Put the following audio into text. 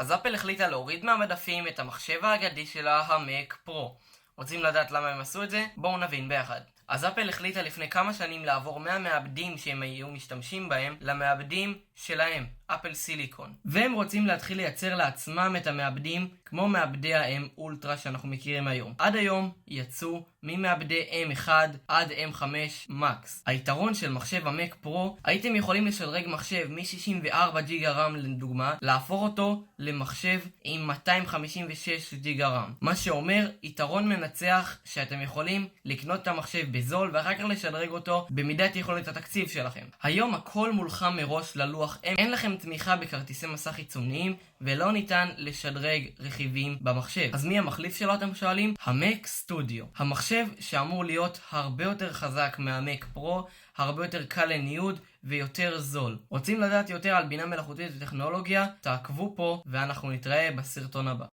אז אפל החליטה להוריד מהמדפים את המחשב האגדי שלה, המק פרו. רוצים לדעת למה הם עשו את זה? בואו נבין ביחד. אז אפל החליטה לפני כמה שנים לעבור מהמעבדים שהם היו משתמשים בהם למעבדים שלהם, אפל סיליקון. והם רוצים להתחיל לייצר לעצמם את המעבדים כמו מעבדי ה-M אולטרה שאנחנו מכירים היום. עד היום יצאו ממעבדי M1 עד M5 מקס. היתרון של מחשב המק פרו, הייתם יכולים לשדרג מחשב מ-64 ג'יגה רם לדוגמה, להפוך אותו למחשב עם 256 ג'יגה רם. מה שאומר יתרון מנצח שאתם יכולים לקנות את המחשב בזול ואחר כך לשדרג אותו במידת יכולת התקציב שלכם. היום הכל מולחם מראש ללוח M. אין לכם תמיכה בכרטיסי מסך חיצוניים ולא ניתן לשדרג רכיבים במחשב. אז מי המחליף שלו אתם שואלים? המק סטודיו. המחשב שאמור להיות הרבה יותר חזק מהמק פרו, הרבה יותר קל לניוד ויותר זול. רוצים לדעת יותר על בינה מלאכותית וטכנולוגיה? תעקבו פה ואנחנו נתראה בסרטון הבא.